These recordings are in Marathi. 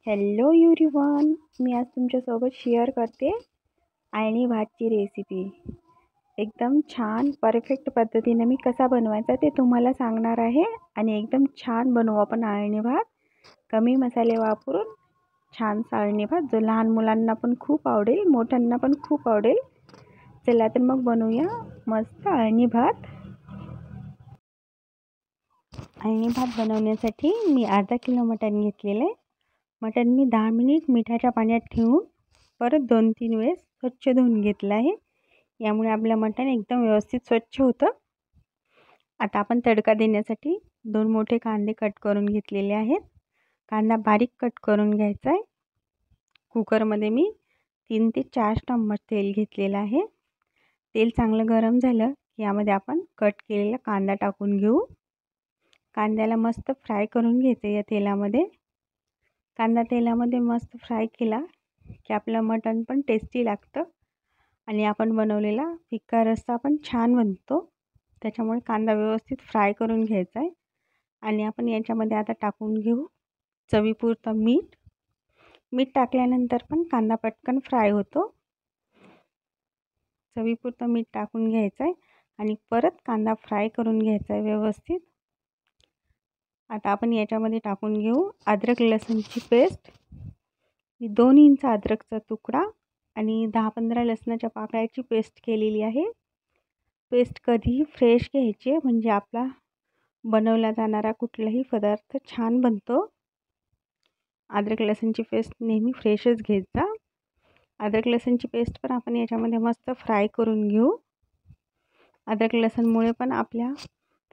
हॅलो एव्हरीवन, मी आज तुमच्यासोबत शेअर करते अळणी भातची रेसिपी. एकदम छान परफेक्ट पद्धतीने मी कसा बनवायचा ते तुम्हाला सांगणार आहे. आणि एकदम छान बनवू आपण अळणी भात, कमी मसाले वापरून छान अळणी भात, जो लहान मुलांना पण खूप आवडेल, मोठ्यांना पण खूप आवडेल. चला तर मग बनवूया मस्त अळणी भात. अळणी भात बनवण्यासाठी मी अर्धा किलो मटण घेतलेलं आहे. मटण मी 10 मिनिट मिठाच्या पाण्यात ठेवून परत 2-3 वेळेस स्वच्छ धुवून घेतलं आहे. यामुळे आपलं मटण एकदम व्यवस्थित स्वच्छ होतं. आता आपण तडका देण्यासाठी 2 मोठे कांदे कट करून घेतलेले आहेत. कांदा बारीक कट करून घ्यायचा आहे. कुकरमध्ये मी 3 ते 4 चम्मच तेल घेतलेलं आहे. तेल चांगलं गरम झालं की यामध्ये आपण कट केलेला कांदा टाकून घेऊ. कांद्याला मस्त फ्राय करून घ्यायचं या तेलामध्ये. कांदा तेलामध्ये मस्त फ्राय केला की आपलं मटण पण टेस्टी लागतं आणि आपण बनवलेला फिक्का रस्सा पण छान बनतो. त्याच्यामुळे कांदा व्यवस्थित फ्राय करून घ्यायचा आहे. आणि आपण याच्यामध्ये आता टाकून घेऊ चवीपुरतं मीठ. मीठ टाकल्यानंतर पण कांदा पटकन फ्राय होतो. चवीपुरतं मीठ टाकून घ्यायचं आहे आणि परत कांदा फ्राय करून घ्यायचा आहे व्यवस्थित. आता आपण याच्यामध्ये टाकून घेऊ अद्रक लसूणची पेस्ट. मी 2 इंच अद्रकचा तुकडा आणि 10-15 लसणाच्या पाकळ्याची पेस्ट केलेली आहे. पेस्ट कधीही फ्रेश घ्यायची आहे, म्हणजे आपला बनवला जाणारा कुठलाही पदार्थ छान बनतो. अद्रक लसूणची पेस्ट नेहमी फ्रेशच घेत जा. अद्रक लसूणची पेस्ट पण आपण याच्यामध्ये मस्त फ्राय करून घेऊ. अद्रक लसूणमुळे पण आपल्या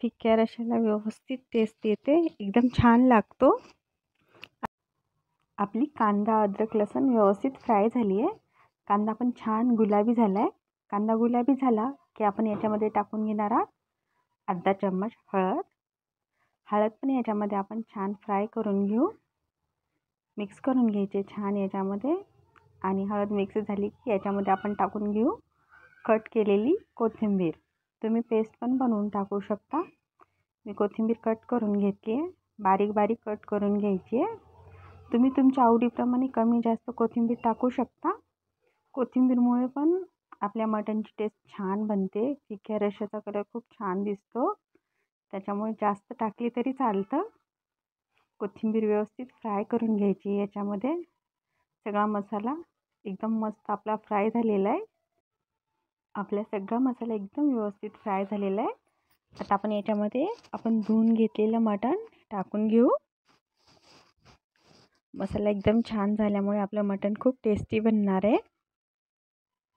फिक्क्या रश्श्याला व्यवस्थित टेस्ट येते, एकदम छान लागतो. आपली कांदा अद्रक लसूण व्यवस्थित फ्राय झाली आहे. कांदा पण छान गुलाबी झाला आहे. कांदा गुलाबी झाला की आपण याच्यामध्ये टाकून घेणार आहोत अर्धा चम्मच हळद. हळद पण याच्यामध्ये आपण छान फ्राय करून घेऊ. मिक्स करून घ्यायचे छान याच्यामध्ये. आणि हळद मिक्स झाली की याच्यामध्ये आपण टाकून घेऊ कट केलेली कोथिंबीर. तुम्ही पेस्ट पण बनवून टाकू शकता. मी कोथिंबीर कट करून घेतली आहे, बारीक बारीक कट करून घ्यायची आहे. तुम्ही तुमच्या आवडीप्रमाणे कमी जास्त कोथिंबीर टाकू शकता. कोथिंबीरमुळे पण आपल्या मटणची टेस्ट छान बनते. फिक्क्या रश्श्याचा कलर खूप छान दिसतो, त्याच्यामुळे जास्त टाकली तरी चालतं. कोथिंबीर व्यवस्थित फ्राय करून घ्यायची. याच्यामध्ये सगळा मसाला एकदम मस्त आपला फ्राय झालेला आहे. आपला सगळा मसाला एकदम व्यवस्थित फ्राय झालेला आहे. आता आपण याच्यामध्ये आपण धुवून घेतलेलं मटण टाकून घेऊ. मसाला एकदम छान झाल्यामुळे आपलं मटण खूप टेस्टी बनणार आहे.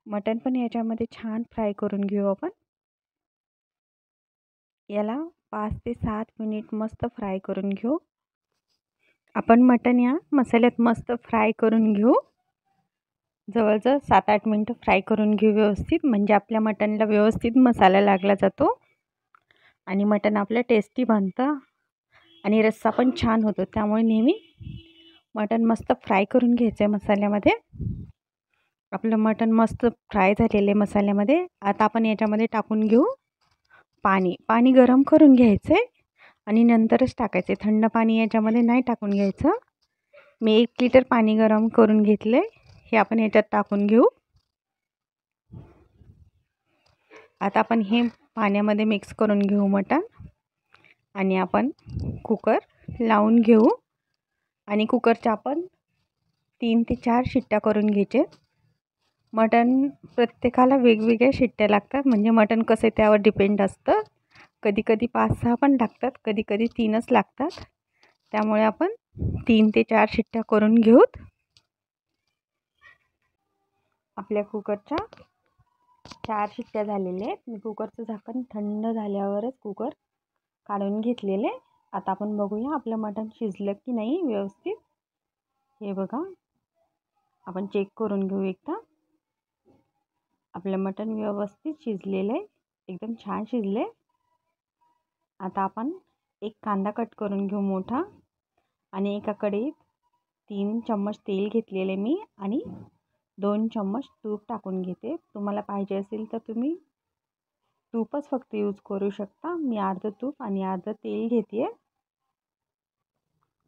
मटण पण याच्यामध्ये छान फ्राय करून घेऊ आपण. याला 5 ते 7 मिनिट मस्त फ्राय करून घेऊ. आपण मटण या मसाल्यात मस्त फ्राय करून घेऊ. जवळजवळ 7-8 मिनटं फ्राय करून घेऊ व्यवस्थित, म्हणजे आपल्या मटणला व्यवस्थित मसाला लागला जातो आणि मटण आपलं टेस्टी बनतं आणि रस्सा पण छान होतो. त्यामुळे नेहमी मटण मस्त फ्राय करून घ्यायचं आहे मसाल्यामध्ये. आपलं मटण मस्त फ्राय झालेलं आहे मसाल्यामध्ये. आता आपण याच्यामध्ये टाकून घेऊ पाणी. पाणी गरम करून घ्यायचं आहे आणि नंतरच टाकायचे. थंड पाणी याच्यामध्ये नाही टाकून घ्यायचं. मी 1 लिटर पाणी गरम करून घेतलं आहे, हे आपण याच्यात टाकून घेऊ. आता आपण हे पाण्यामध्ये मिक्स करून घेऊ मटण आणि आपण कुकर लावून घेऊ. आणि कुकरच्या आपण 3 ते 4 शिट्ट्या करून घ्यायचे. मटण प्रत्येकाला वेगवेगळ्या शिट्ट्या लागतात, म्हणजे मटण कसं आहे त्यावर डिपेंड असतं. कधी कधी 5-6 पण लागतात, कधी कधी 3च लागतात. त्यामुळे आपण 3 ते 4 शिट्ट्या करून घेऊत. आपल्या कुकरच्या 4 शिट्ट्या झालेल्या आहेत. मी कुकरचं झाकण थंड झाल्यावरच कुकर काढून घेतलेले. आता आपण बघूया आपलं मटण शिजलं की नाही व्यवस्थित. हे बघा, आपण चेक करून घेऊ एकदा. आपलं मटण व्यवस्थित शिजलेलं आहे, एकदम छान शिजले. आता आपण एक कांदा कट करून घेऊ मोठा आणि एका कढईत 3 चम्मच तेल घेतलेले मी आणि 2 चम्मच तूप टाकून घेते. तुम्हाला पाहिजे असेल तर तुम्ही तूपच फक्त यूज करू शकता. मी अर्धं तूप आणि अर्धं तेल घेते.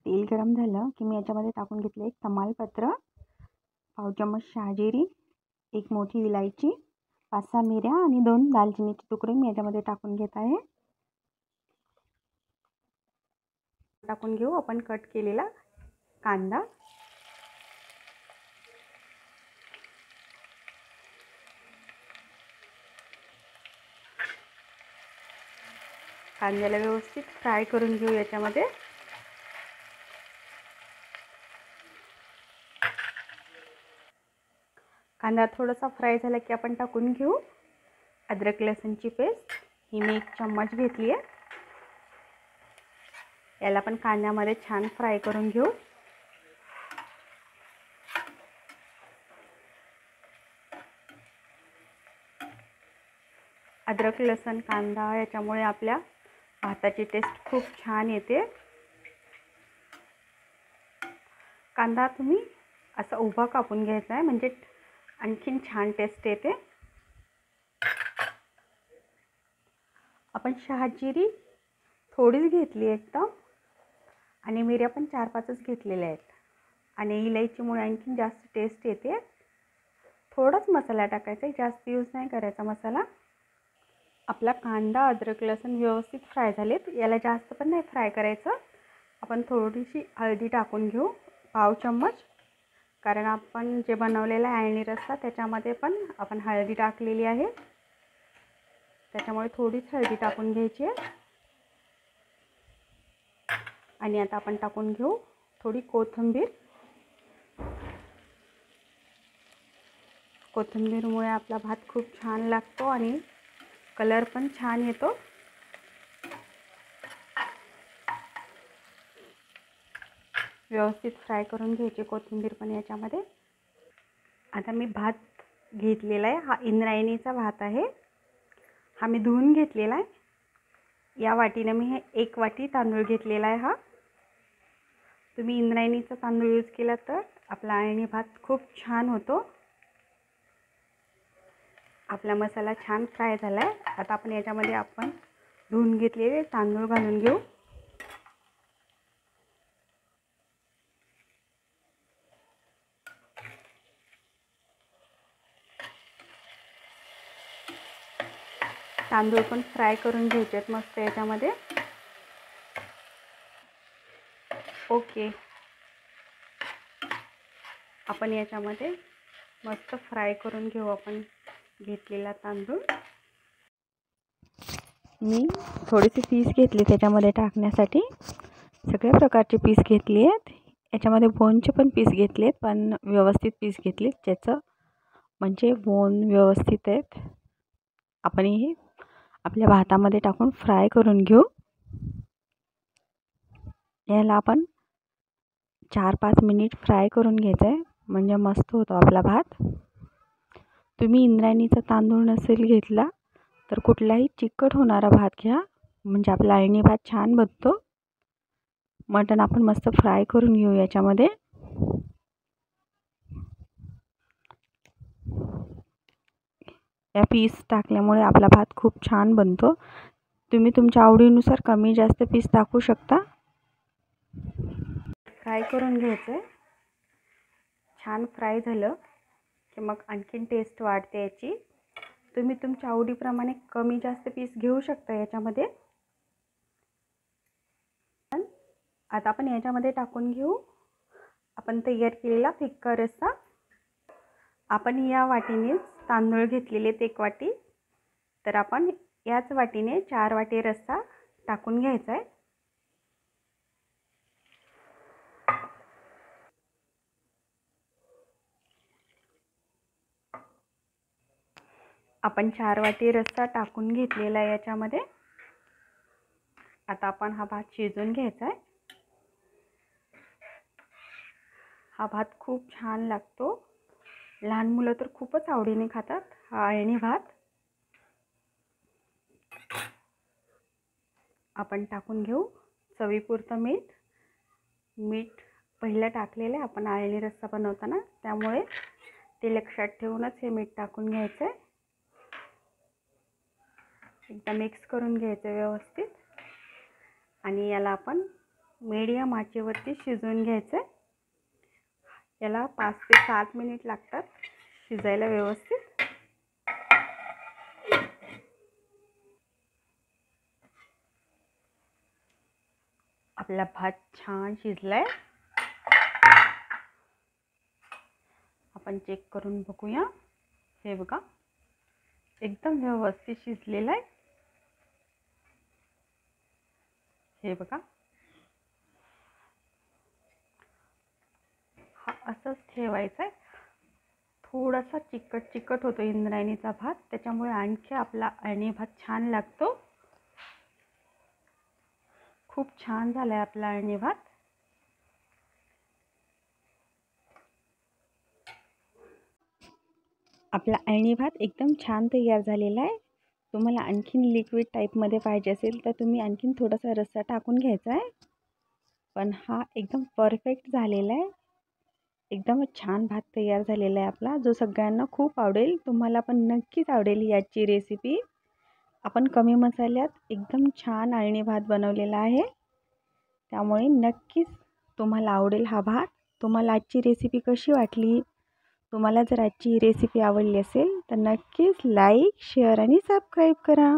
तेल गरम झालं की मी याच्यामध्ये टाकून घेतलं एक तमालपत्र, पाव चम्मच शहाजिरी, एक मोठी इलायची, 5-6 मिऱ्या आणि 2 दालचिनीचे तुकडे मी याच्यामध्ये टाकून घेत आहे. टाकून घेऊ आपण कट केलेला कांदा. कांद्याला व्यवस्थित फ्राय करून घेऊ याच्यामध्ये. कांदा थोडासा फ्राय झाला की आपण टाकून घेऊ अद्रक लसूणची पेस्ट. ही मी 1 चम्मच घेतली आहे. याला पण कांद्यामध्ये छान फ्राय करून घेऊ. अद्रक लसूण कांदा याच्यामुळे आपल्या भाताची टेस्ट खूप छान येते. कांदा तुम्ही असा उभा कापून घ्यायचा आहे म्हणजे आणखीन छान टेस्ट येते. आपण शहाजिरी थोडीच घेतली एकदम आणि मिऱ्या पण 4-5च घेतलेल्या आहेत आणि इलायचीमुळे आणखीन जास्त टेस्ट येते. थोडाच मसाला टाकायचा आहे, जास्त यूज नाही करायचा मसाला. आपला कांदा अद्रक लसूण व्यवस्थित फ्राय झालेत. याला जास्त पण नाही फ्राय करायचं. आपण थोडीशी हळदी टाकून घेऊ, पाव चम्मच, कारण आपण जे बनवलेला अळणी रस्सा त्याच्यामध्ये पण आपण हळदी टाकलेली आहे, त्याच्यामुळे थोडीच हळदी टाकून घ्यायची आहे. आणि आता आपण टाकून घेऊ थोडी कोथिंबीर. कोथिंबीरमुळे आपला भात खूप छान लागतो आणि कलर पण छान येतो. व्यवस्थित फ्राय करून घ्यायची कोथिंबीर पण याच्यामध्ये. आता मी भात घेतलेला आहे, हा इंद्रायणीचा भात आहे. हा मी धुवून घेतलेला आहे. या वाटीने मी हे 1 वाटी तांदूळ घेतलेला आहे. हा तुम्ही इंद्रायणीचा तांदूळ यूज केला तर आपला अळणी भात खूप छान होतो. आपला मसाला छान फ्राय झाला आहे. आता आपण याच्यामध्ये आपण धुवून घेतलेले तांदूळ घालून घेऊ. तांदूळ पण फ्राय करून घ्यायचे आहेत मस्त याच्यामध्ये. ओके, आपण याच्यामध्ये मस्त फ्राय करून घेऊ आपण घेतलेला तांदूळ. मी थोडेसे पीस घेतले त्याच्यामध्ये टाकण्यासाठी. सगळ्या प्रकारचे पीस घेतले आहेत. याच्यामध्ये बोनचे पण पीस घेतलेत, पण व्यवस्थित पीस घेतलेत ज्याचं म्हणजे बोन व्यवस्थित आहेत. आपण हे आपल्या भातामध्ये टाकून फ्राय करून घेऊ. याला आपण 4-5 मिनिट फ्राय करून घ्यायचं आहे म्हणजे मस्त होतो आपला भात. तुम्ही इंद्रायणीचा तांदूळ नसेल घेतला तर कुठलाही चिकट होणारा भात घ्या म्हणजे आपला अळणी भात छान बनतो. मटण आपण मस्त फ्राय करून घेऊ याच्यामध्ये. या पीस टाकल्यामुळे आपला भात खूप छान बनतो. तुम्ही तुमच्या आवडीनुसार कमी जास्त पीस टाकू शकता. फ्राय करून घ्यायचं आहे. छान फ्राय झालं की मग आणखीन टेस्ट वाढते याची. तुम्ही तुमच्या आवडीप्रमाणे कमी जास्त पीस घेऊ शकता याच्यामध्ये. आता आपण याच्यामध्ये टाकून घेऊ आपण तयार केलेला फिक्का रस्सा. आपण या वाटीने तांदूळ घेतलेले 1 वाटी, तर आपण याच वाटीने 4 वाटी रस्सा टाकून घ्यायचा आहे. आपण 4 वाटी रस्सा टाकून घेतलेला आहे याच्यामध्ये. आता आपण हा भात शिजवून घ्यायचा आहे. हा भात खूप छान लागतो. लहान मुलं तर खूपच आवडीने खातात हा अळणी भात. आपण टाकून घेऊ चवीपुरतं मीठ. मीठ पहिलं टाकलेलं आहे आपण अळणी रस्सा बनवताना, त्यामुळे ते लक्षात ठेवूनच हे मीठ टाकून घ्यायचं आहे. एकदा मिक्स करून घ्यायचं व्यवस्थित आणि याला आपण मीडियम आचेवरती शिजवून घ्यायचं आहे. याला 5 ते 7 मिनिट लागतात शिजायला व्यवस्थित. आपला भात छान शिजलाय. आपण चेक करून बघूया. हे बघा, एकदम व्यवस्थित शिजलेला आहे. हे बघा, हा असंच ठेवायचा आहे. थोडासा चिकट होतो इंद्रायणीचा भात, त्याच्यामुळे आणखी आपला अळणी भात छान लागतो. खूप छान झालाय आपला अळणी भात. आपला अळणी भात एकदम छान तयार झालेला आहे. तुम्हाला आणखीन लिक्विड टाईपमध्ये पाहिजे असेल तर तुम्ही आणखीन थोडासा रस्सा टाकून घ्यायचा आहे. पण हा एकदम परफेक्ट झालेला आहे. एकदमच छान भात तयार झालेला आहे आपला, जो सगळ्यांना खूप आवडेल. तुम्हाला पण नक्कीच आवडेल याची रेसिपी. आपण कमी मसाल्यात एकदम छान अळणी भात बनवलेला आहे, त्यामुळे नक्कीच तुम्हाला आवडेल हा भात. तुम्हाला आजची रेसिपी कशी वाटली? तुम्हाला जर आजची रेसिपी आवडली असेल तर नक्कीच लाईक, शेअर आणि सबस्क्राईब करा.